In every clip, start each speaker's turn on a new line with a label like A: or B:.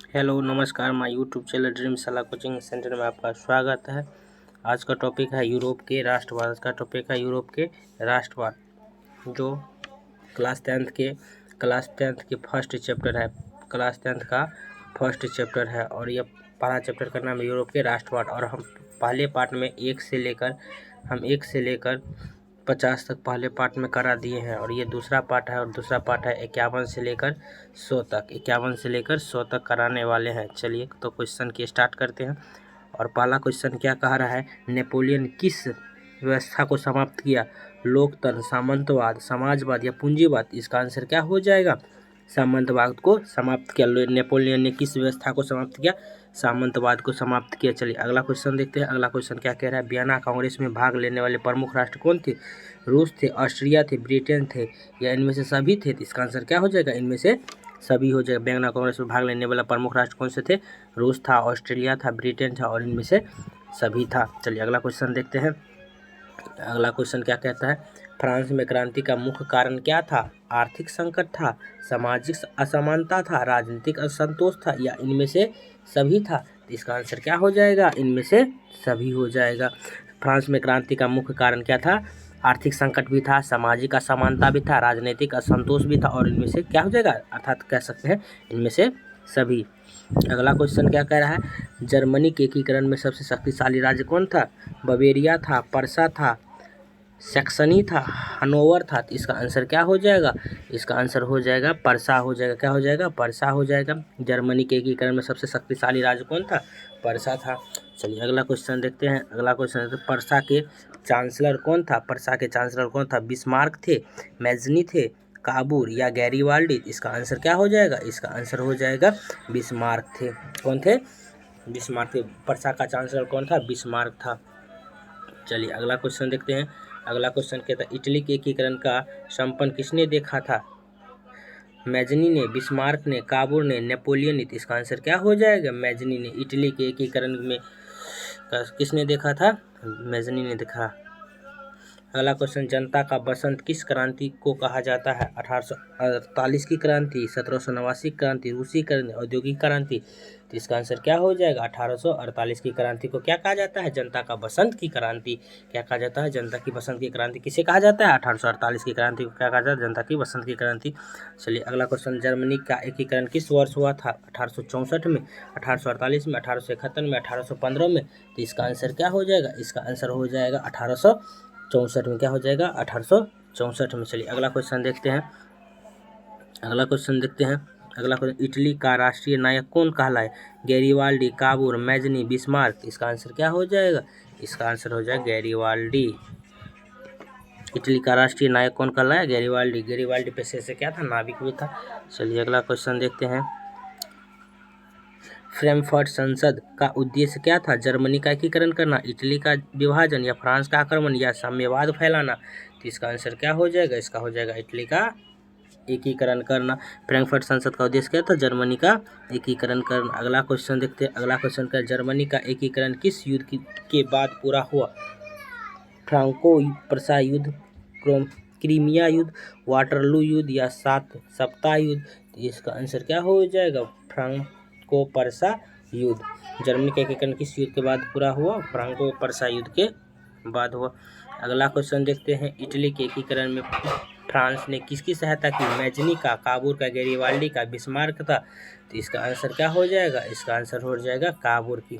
A: Hello नमस्कार, my YouTube channel dream शाला coaching centre में आपका स्वागत है। आज का टॉपिक है यूरोप के राष्ट्रवाद। आज का टॉपिक है यूरोप के राष्ट्रवाद, जो क्लास टेंथ के फर्स्ट चैप्टर है। क्लास टेंथ का फर्स्ट चैप्टर है और यह पहला चैप्टर का नाम है यूरोप के राष्ट्रवाद। और हम पहले पार्ट में 1 से लेकर 50 तक पहले पार्ट में करा दिए हैं और ये दूसरा पार्ट है। और दूसरा पार्ट है 51 से लेकर 100 तक कराने वाले हैं। चलिए तो क्वेश्चन की स्टार्ट करते हैं। और पहला क्वेश्चन क्या कह रहा है, नेपोलियन किस व्यवस्था को समाप्त किया? लोकतंत्र, सामंतवाद, समाजवाद या पूंजीवाद? इसका आंसर क्या हो जाएगा? सामंतवाद को समाप्त किया। नेपोलियन ने किस व्यवस्था को समाप्त किया? सामंतवाद को समाप्त किया। चलिए अगला क्वेश्चन देखते हैं। अगला क्वेश्चन क्या कह रहा है, वियना कांग्रेस में भाग लेने वाले प्रमुख राष्ट्र कौन थे? रूस थे, ऑस्ट्रिया थे, ब्रिटेन थे या इनमें से सभी थे? तो इसका आंसर क्या हो जाएगा? इनमें से सभी हो जाएगा। वियना कांग्रेस में भाग लेने वाला प्रमुख राष्ट्र कौन से थे? रूस था, ऑस्ट्रेलिया था, ब्रिटेन था और इनमें से सभी था। चलिए अगला क्वेश्चन देखते हैं। अगला क्वेश्चन क्या कहता है, फ्रांस में क्रांति का मुख्य कारण क्या था? आर्थिक संकट था, सामाजिक असमानता था, राजनीतिक असंतोष था या इनमें से सभी था? तो इसका आंसर क्या हो जाएगा? इनमें से सभी हो जाएगा। फ्रांस में क्रांति का मुख्य कारण क्या था? आर्थिक संकट भी था, सामाजिक असमानता भी था, राजनीतिक असंतोष भी था और इनमें से क्या हो जाएगा? अर्थात कह सकते हैं इनमें से सभी। अगला क्वेश्चन क्या कह रहा है, जर्मनी के एकीकरण में सबसे शक्तिशाली राज्य कौन था? बवेरिया था, पर्सा था, सैक्सनी था, हनोवर था? तो इसका आंसर क्या हो जाएगा? इसका आंसर हो जाएगा पर्सा हो जाएगा। क्या हो जाएगा? पर्सा हो जाएगा। जर्मनी के एकीकरण में सबसे शक्तिशाली राज्य कौन था? पर्सा था। चलिए अगला क्वेश्चन देखते हैं। अगला क्वेश्चन पर्सा के चांसलर कौन था? पर्सा के चांसलर कौन था? बिस्मार्क थे, मैजनी थे, काबूर या गैरीवाल्डी? इसका आंसर क्या हो जाएगा? इसका आंसर हो जाएगा बिस्मार्क थे। कौन थे? बिस्मार्क थे। पर्सा का चांसलर कौन था? बिस्मार्क था। चलिए अगला क्वेश्चन देखते हैं। अगला क्वेश्चन कहता है, इटली के एकीकरण का संपन्न किसने देखा था? मैजनी ने, बिस्मार्क ने, काबूर ने, नेपोलियन ने? इसका आंसर क्या हो जाएगा? मैजनी ने। इटली के एकीकरण में किसने देखा था? मैजनी ने देखा। अगला क्वेश्चन, जनता का बसंत किस क्रांति को कहा जाता है? 1848 की क्रांति, 1789 की क्रांति, रूसी क्रांति, औद्योगिक क्रांति? तो इसका आंसर क्या हो जाएगा? 1848 की क्रांति को क्या कहा जाता है? जनता का बसंत की क्रांति। क्या कहा जाता है? जनता की बसंत की क्रांति किसे कहा जाता है? 1848 की क्रांति को क्या कहा जाता है? जनता की बसंत की क्रांति। चलिए अगला क्वेश्चन, जर्मनी का एकीकरण किस वर्ष हुआ था? 1864 में, 1848 में, 1871 में, 1815 में? तो इसका आंसर क्या हो जाएगा? इसका आंसर हो जाएगा 1864 में। क्या हो जाएगा? 1864 में। चलिए अगला क्वेश्चन देखते हैं। अगला क्वेश्चन, इटली का राष्ट्रीय नायक कौन कहलाए? Garibaldi, काबूर, Mazzini, Bismarck? इसका आंसर क्या हो जाएगा? इसका आंसर हो जाएगा गैरीवाल्डी। इटली का राष्ट्रीय नायक कौन कहलाया? गैरीवाल्डी। गैरीवाल्डी पेशे से क्या था? नाविक भी था। चलिए अगला क्वेश्चन देखते हैं। फ्रैंकफर्ट संसद का उद्देश्य क्या था? जर्मनी का एकीकरण करना, इटली का विभाजन या फ्रांस का आक्रमण या साम्यवाद फैलाना? तो इसका आंसर क्या हो जाएगा? इसका हो जाएगा इटली का एकीकरण करना। फ्रैंकफर्ट संसद का उद्देश्य क्या था? जर्मनी का एकीकरण करना। अगला क्वेश्चन देखते हैं। अगला क्वेश्चन का, जर्मनी का एकीकरण किस युद्ध के बाद पूरा हुआ? फ्रांको प्रसा युद्ध, क्रीमिया युद्ध, वाटरलू युद्ध या 7 सप्ताह युद्ध? तो इसका आंसर क्या हो जाएगा? फ्रांको प्रसा युद्ध। जर्मनी का एकीकरण किस युद्ध के बाद पूरा हुआ? फ्रांको प्रसा युद्ध के बाद हुआ। अगला क्वेश्चन देखते हैं। इटली के एकीकरण में फ्रांस ने किसकी सहायता की? मैजनी का, काबूर का, गैरीवाल्डी का, बिस्मार्क का? तो इसका आंसर क्या हो जाएगा? इसका आंसर हो जाएगा काबूर की।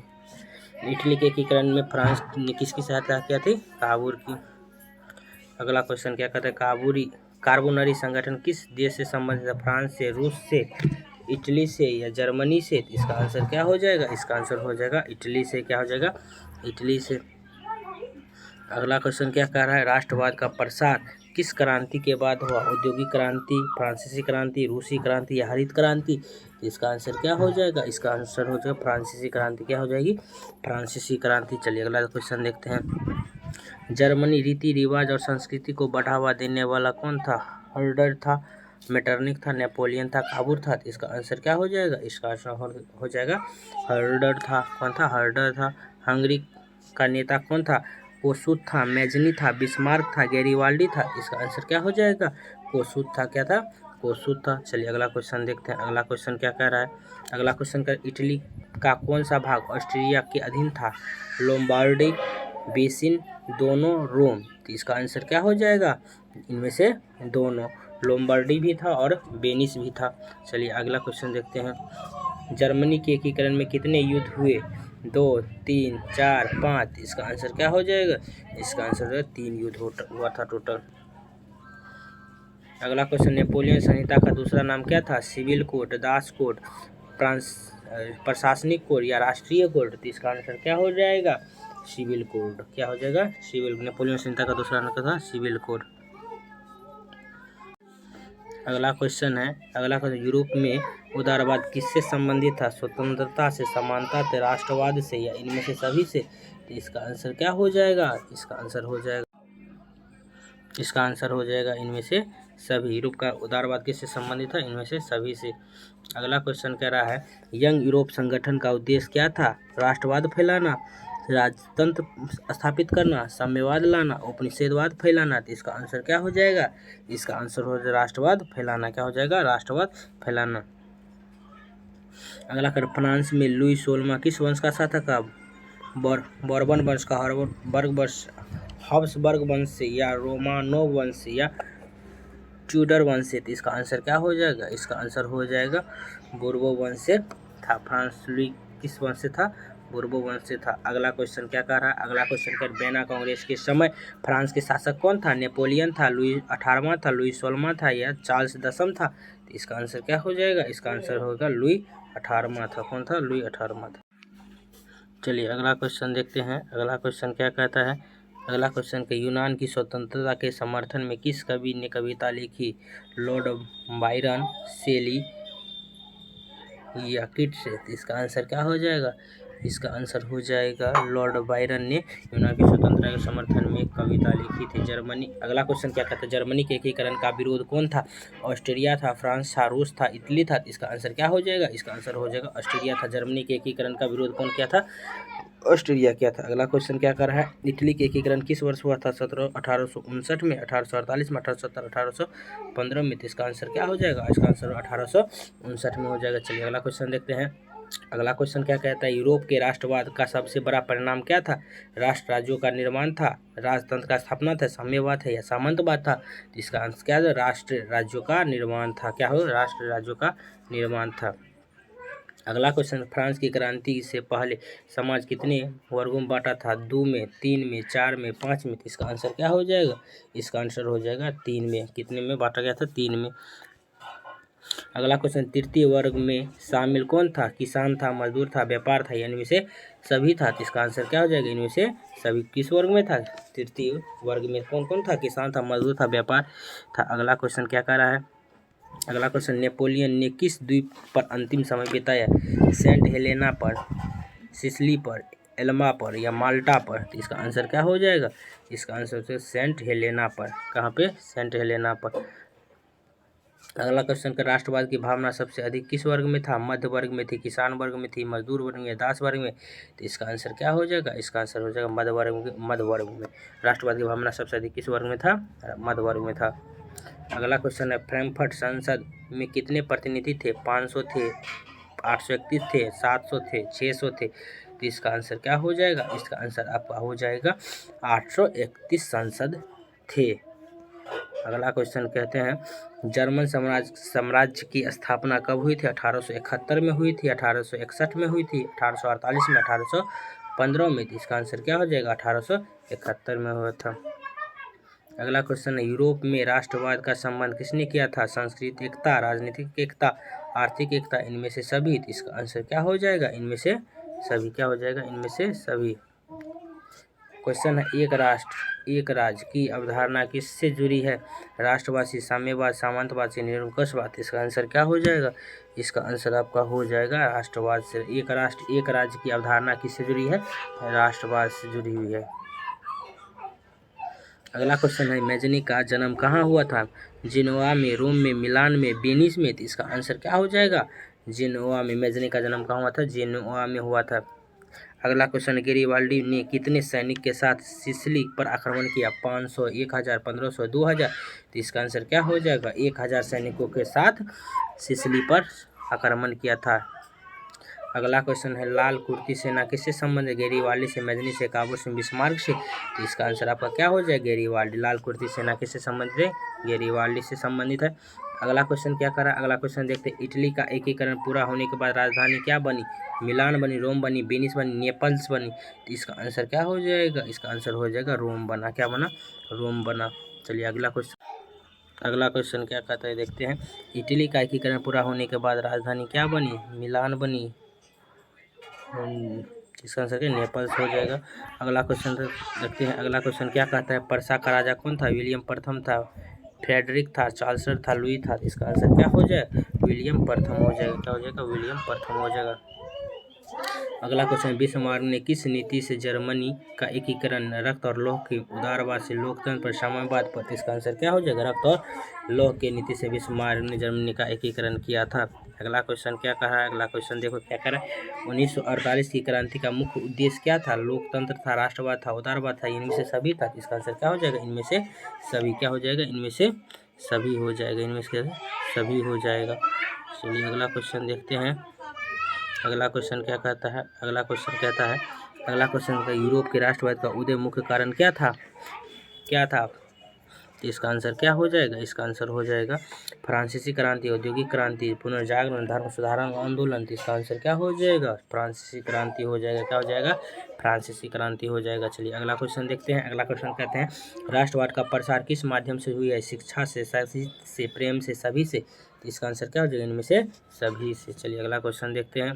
A: इटली के एकीकरण में फ्रांस ने किसकी सहायता किया थी? काबूर की। अगला क्वेश्चन क्या कहता है, कार्बोनरी संगठन किस देश से संबंधित है? फ्रांस से, रूस से, इटली से या जर्मनी से? तो इसका आंसर क्या हो जाएगा? इसका आंसर हो जाएगा इटली से। क्या हो जाएगा? इटली से। अगला क्वेश्चन क्या कह रहा है, राष्ट्रवाद का प्रसार किस क्रांति के बाद हुआ? औद्योगिक क्रांति, फ्रांसीसी क्रांति, रूसी क्रांति या हरित क्रांति? तो इसका आंसर क्या हो जाएगा? इसका आंसर हो जाएगा फ्रांसीसी क्रांति। क्या हो जाएगी? फ्रांसीसी क्रांति। चलिए अगला क्वेश्चन देखते हैं। जर्मनी रीति रिवाज और संस्कृति को बढ़ावा देने वाला कौन था? हर्डर था, मेटरनिक था, नेपोलियन था, काबूर था? तो इसका आंसर क्या हो जाएगा? इसका आंसर हो जाएगा हर्डर था। कौन था? हर्डर था। हंगरी का नेता कौन था? कोसुत था, मैजनी था, बिस्मार्क था, गैरीवाल्डी था? इसका आंसर क्या हो जाएगा? कोसुत था। क्या था? कोसुत था। चलिए अगला क्वेश्चन देखते हैं। अगला क्वेश्चन क्या कह रहा है। अगला क्वेश्चन का इटली का कौन सा भाग ऑस्ट्रिया के अधीन था? लोम्बार्डी, बेसिन, दोनों, रोम। तो इसका आंसर क्या हो जाएगा? इनमें से दोनों, लोम्बार्डी भी था और वेनिस भी था। चलिए अगला क्वेश्चन देखते हैं। जर्मनी के एकीकरण में कितने युद्ध हुए? 2, 3, 4, 5। इसका आंसर क्या हो जाएगा? इसका आंसर है 3 युद्ध हुआ था टोटल। अगला क्वेश्चन, नेपोलियन संहिता का दूसरा नाम क्या था? सिविल कोड, दास कोड, प्रशासनिक कोड या राष्ट्रीय कोड। तो इसका आंसर क्या हो जाएगा? Civil code. क्या हो जाएगा? सिविल। नेपोलियन संहिता का दूसरा नाम क्या था? Civil code. अगला क्वेश्चन है। अगला क्वेश्चन, यूरोप में उदारवाद किससे संबंधित था? स्वतंत्रता से, समानता से, राष्ट्रवाद से या इनमें से सभी से? तो इसका आंसर क्या हो जाएगा? इसका आंसर हो जाएगा इनमें से सभी। यूरोप का उदारवाद किससे संबंधित था? इनमें से सभी से। अगला क्वेश्चन कह रहा है, यंग यूरोप संगठन का उद्देश्य क्या था? राष्ट्रवाद फैलाना, राजतंत्र स्थापित करना, साम्यवाद लाना, उपनिषेधवाद फैलाना। तो इसका आंसर क्या हो जाएगा? इसका आंसर हो जाएगा राष्ट्रवाद फैलाना। क्या हो जाएगा? राष्ट्रवाद फैलाना। अगला कर, फ्रांस में लुई 16वां किस वंश का शासक था? बourbon वंश का, हब्सबर्ग वंश से या रोमानोव वंश से या ट्यूडर वंश से? तो इसका आंसर क्या हो जाएगा? इसका आंसर हो जाएगा बourbon वंश से था। फ्रांस लुई किस वंश से था? बourbon वंश से था। अगला क्वेश्चन क्या कह रहा है। अगला क्वेश्चन कर, वेना कांग्रेस के समय फ्रांस के शासक कौन था? नेपोलियन था, लुई 18वां था, लुई 16वां था या चार्ल्स 10 था? तो इसका आंसर क्या हो जाएगा? इसका आंसर होगा लुई 18वां था। कौन था? लुई 18वां था। चलिए अगला क्वेश्चन देखते हैं। अगला क्वेश्चन क्या कहता है। अगला क्वेश्चन के, यूनान की स्वतंत्रता के समर्थन में किस कवि ने कविता लिखी? लॉर्ड बायरन, शेली या किट्स? इसका आंसर क्या हो जाएगा? इसका आंसर हो जाएगा लॉर्ड बायरन ने यूनान की स्वतंत्रता के समर्थन में कविता लिखी थी। जर्मनी। अगला क्वेश्चन क्या कहता है, जर्मनी के एकीकरण का विरोध कौन था? ऑस्ट्रिया था, फ्रांस था, रूस था, इटली था। इसका आंसर क्या हो जाएगा? इसका आंसर हो जाएगा ऑस्ट्रिया था। जर्मनी के एकीकरण का विरोध कौन किया था? ऑस्ट्रिया किया था। अगला क्वेश्चन क्या कर रहा है, इटली के एकीकरण किस वर्ष हुआ था? 1859 में, 1848 में, 1870, 1815 में। तो इसका आंसर क्या हो जाएगा? इसका आंसर 1859 में हो जाएगा। चलिए अगला क्वेश्चन देखते हैं। अगला क्वेश्चन क्या कहता है, यूरोप के राष्ट्रवाद का सबसे बड़ा परिणाम क्या था? राष्ट्र राज्यों का निर्माण था, राजतंत्र का स्थापना था, साम्यवाद है या सामंतवाद था? तो इसका आंसर क्या है? राष्ट्र राज्यों का निर्माण था। क्या हो? राष्ट्र राज्यों का निर्माण था। अगला क्वेश्चन, फ्रांस की क्रांति से पहले समाज कितने वर्गों में बांटा था? 2 में, 3 में, 4 में, 5 में। तो इसका आंसर क्या हो जाएगा? इसका आंसर हो जाएगा 3 में। कितने में बांटा गया था? 3 में। अगला क्वेश्चन, तृतीय वर्ग में शामिल कौन था? किसान था, मजदूर था, व्यापार था, इनमें से सभी था। तो इसका आंसर क्या हो जाएगा? इनमें से सभी। किस वर्ग में था? तृतीय वर्ग में। कौन कौन था? किसान था, मजदूर था, व्यापार था। अगला क्वेश्चन क्या कह रहा है। अगला क्वेश्चन, नेपोलियन ने किस द्वीप पर अंतिम समय बिताया? सेंट हेलेना पर, सिसिली पर, एल्मा पर या माल्टा पर? तो इसका आंसर क्या हो जाएगा? इसका आंसर है सेंट हेलेना पर। कहाँ पे? सेंट हेलेना पर। अगला क्वेश्चन का, राष्ट्रवाद की भावना सबसे अधिक किस वर्ग में था? मध्य वर्ग में थी, किसान वर्ग में थी, मजदूर वर्ग में, दास वर्ग में? तो इसका आंसर क्या हो जाएगा? इसका आंसर हो जाएगा मध्य वर्ग में। राष्ट्रवाद की भावना सबसे अधिक किस वर्ग में था? मध्य वर्ग में था। अगला क्वेश्चन है, फ्रैंकफर्ट संसद में कितने प्रतिनिधि थे? 500 थे, 831 थे, 700 थे, 600 थे? तो इसका आंसर क्या हो जाएगा? इसका आंसर आपका हो जाएगा 831 सांसद थे। अगला क्वेश्चन कहते हैं, जर्मन साम्राज्य की स्थापना कब हुई थी? 1871 में हुई थी, 1861 में हुई थी, 1848 में, 1815 में? तो इसका आंसर क्या हो जाएगा? 1871 में हुआ था। अगला क्वेश्चन है, यूरोप में राष्ट्रवाद का संबंध किसने किया था? सांस्कृतिक एकता, राजनीतिक एकता, आर्थिक एकता, इनमें से सभी? तो इसका आंसर क्या हो जाएगा? इनमें से सभी। क्या हो जाएगा? इनमें से सभी। क्वेश्चन है, एक राष्ट्र एक राज्य की अवधारणा किससे जुड़ी है? राष्ट्रवाद, साम्यवाद, सामंतवाद से, निरंकुशवाद? इसका आंसर क्या हो जाएगा? इसका आंसर आपका हो जाएगा राष्ट्रवाद से। एक राष्ट्र एक राज्य की अवधारणा किससे जुड़ी है? राष्ट्रवाद से जुड़ी हुई है। अगला क्वेश्चन है, मैजनी का जन्म कहाँ हुआ था? जिनोआ में, रोम में, मिलान में, वेनिस में? तो इसका आंसर क्या हो जाएगा? जिनोआ में। मैजनी का जन्म कहाँ हुआ था? जिनोआ में हुआ था। अगला क्वेश्चन, गैरिबाल्डी ने कितने सैनिक के साथ सिसिली पर आक्रमण किया? 500, 1000, 1500, 2000। तो इसका आंसर क्या हो जाएगा? 1000 सैनिकों के साथ सिसिली पर आक्रमण किया था। अगला क्वेश्चन है, लाल कुर्ती सेना किससे संबंधित? गैरिबाल्डी से, मजनी से, काबूल से, बिस्मार्क से। तो इसका आंसर आपका क्या हो जाएगा? गैरिबाल्डी। लाल कुर्ती सेना किससे संबंधित है? गैरिबाल्डी से संबंधित है। अगला क्वेश्चन क्या करा? अगला क्वेश्चन देखते हैं, इटली का एकीकरण पूरा होने के बाद राजधानी क्या बनी? मिलान बनी, रोम बनी, वेनिस बनी, नेपल्स बनी। तो इसका आंसर क्या हो जाएगा? इसका आंसर हो जाएगा रोम बना। क्या बना? रोम बना। चलिए अगला क्वेश्चन क्या कहता है देखते हैं, इटली का एकीकरण पूरा होने के बाद राजधानी क्या बनी? मिलान बनी। इसका आंसर क्या? नेपल्स हो जाएगा। अगला क्वेश्चन देखते हैं, अगला क्वेश्चन क्या कहता है, पर्सा का राजा कौन था? विलियम प्रथम था, फ्रेडरिक था, चार्ल्स था, लुई था। इसका आंसर क्या हो जाएगा? विलियम प्रथम हो जाएगा। क्या हो जाएगा? विलियम प्रथम हो जाएगा। अगला क्वेश्चन, बिस्मार्क ने किस नीति से जर्मनी का एकीकरण रक्त और लौह के उदारवाद से लोकतंत्र पर साम्यवाद पर? इसका आंसर क्या हो जाएगा? रक्त और लौह के नीति से बिस्मार्क ने जर्मनी का एकीकरण किया था। अगला क्वेश्चन क्या कहा है? अगला क्वेश्चन देखो क्या कह रहा है, 1948 की क्रांति का मुख्य उद्देश्य क्या था? लोकतंत्र था, राष्ट्रवाद था, उदारवाद था, इनमें से सभी था। इसका आंसर क्या हो जाएगा? इनमें से सभी। क्या हो जाएगा? इनमें से सभी हो जाएगा। इनमें से सभी हो जाएगा। चलिए अगला क्वेश्चन देखते हैं, अगला क्वेश्चन क्या कहता है? अगला क्वेश्चन कहता है, अगला क्वेश्चन का, यूरोप के राष्ट्रवाद का उदय मुख्य कारण क्या था? क्या था? तो इसका आंसर क्या हो जाएगा? इसका आंसर हो जाएगा फ्रांसीसी क्रांति, औद्योगिक क्रांति, पुनर्जागरण, धर्म सुधारण आंदोलन। तो इसका आंसर क्या हो जाएगा? फ्रांसीसी क्रांति हो जाएगा। क्या हो जाएगा? फ्रांसीसी क्रांति हो जाएगा। चलिए अगला क्वेश्चन देखते हैं, अगला क्वेश्चन कहते हैं, राष्ट्रवाद का प्रसार किस माध्यम से हुई है? शिक्षा से, साहित्य से, प्रेम से, सभी से। तो इसका आंसर क्या हो जाएगा? इनमें से सभी से। चलिए अगला क्वेश्चन देखते हैं,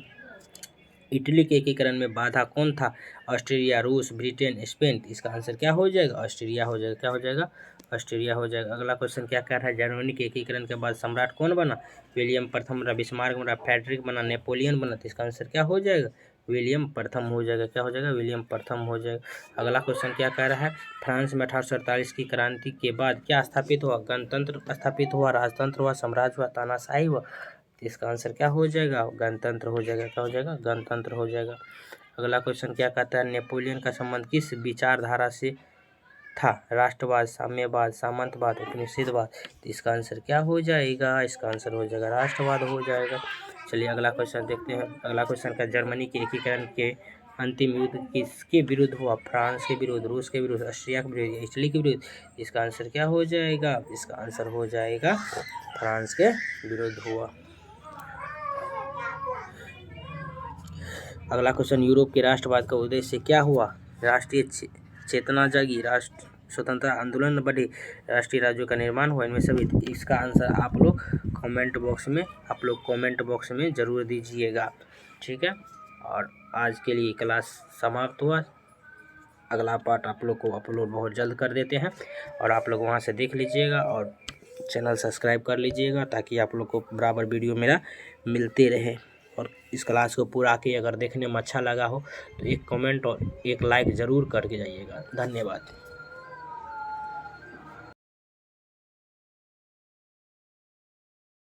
A: इटली के एकीकरण में बाधा कौन था? ऑस्ट्रिया, रूस, ब्रिटेन, स्पेन। इसका आंसर क्या हो जाएगा? ऑस्ट्रिया हो जाएगा। क्या हो जाएगा? ऑस्ट्रिया हो जाएगा। अगला क्वेश्चन क्या कह रहा है, जर्मनी के एकीकरण के बाद सम्राट कौन बना? विलियम प्रथम बना, बिस्मार्क बना, फ्रेडरिक बना, नेपोलियन बना। तो इसका आंसर क्या हो जाएगा? विलियम प्रथम हो जाएगा। क्या हो जाएगा? विलियम प्रथम हो जाएगा। अगला क्वेश्चन क्या कह रहा है, फ्रांस में 1848 की क्रांति के बाद क्या स्थापित हुआ? गणतंत्र स्थापित हुआ, राजतंत्र हुआ, साम्राज्य हुआ, तानाशाही हुआ। इसका आंसर क्या हो जाएगा? गणतंत्र हो जाएगा। क्या हो जाएगा? गणतंत्र हो जाएगा। अगला क्वेश्चन क्या कहता है, नेपोलियन का संबंध किस विचारधारा से था? राष्ट्रवाद, साम्यवाद, सामंतवाद, उपनिषदवाद। तो इसका आंसर क्या हो जाएगा? इसका आंसर हो जाएगा राष्ट्रवाद हो जाएगा। चलिए अगला क्वेश्चन देखते हैं, अगला क्वेश्चन का, जर्मनी के एकीकरण के अंतिम युद्ध किसके विरुद्ध हुआ? फ्रांस के विरुद्ध, रूस के विरुद्ध, ऑस्ट्रिया के विरुद्ध, इटली के विरुद्ध। इसका आंसर क्या हो जाएगा? इसका आंसर हो जाएगा फ्रांस के विरुद्ध हुआ। अगला क्वेश्चन, यूरोप के राष्ट्रवाद का उद्देश्य क्या हुआ? राष्ट्रीय चेतना जागी, राष्ट्र स्वतंत्रता आंदोलन बढ़े, राष्ट्रीय राज्यों का निर्माण हुआ, इनमें सभी। इसका आंसर आप लोग कमेंट बॉक्स में ज़रूर दीजिएगा। ठीक है, और आज के लिए क्लास समाप्त हुआ। अगला पार्ट आप लोग को अपलोड बहुत जल्द कर देते हैं, और आप लोग वहां से देख लीजिएगा और चैनल सब्सक्राइब कर लीजिएगा, ताकि आप लोग को बराबर वीडियो मेरा मिलते रहे। और इस क्लास को पूरा के अगर देखने में अच्छा लगा हो तो एक कमेंट और एक लाइक ज़रूर करके जाइएगा। धन्यवाद।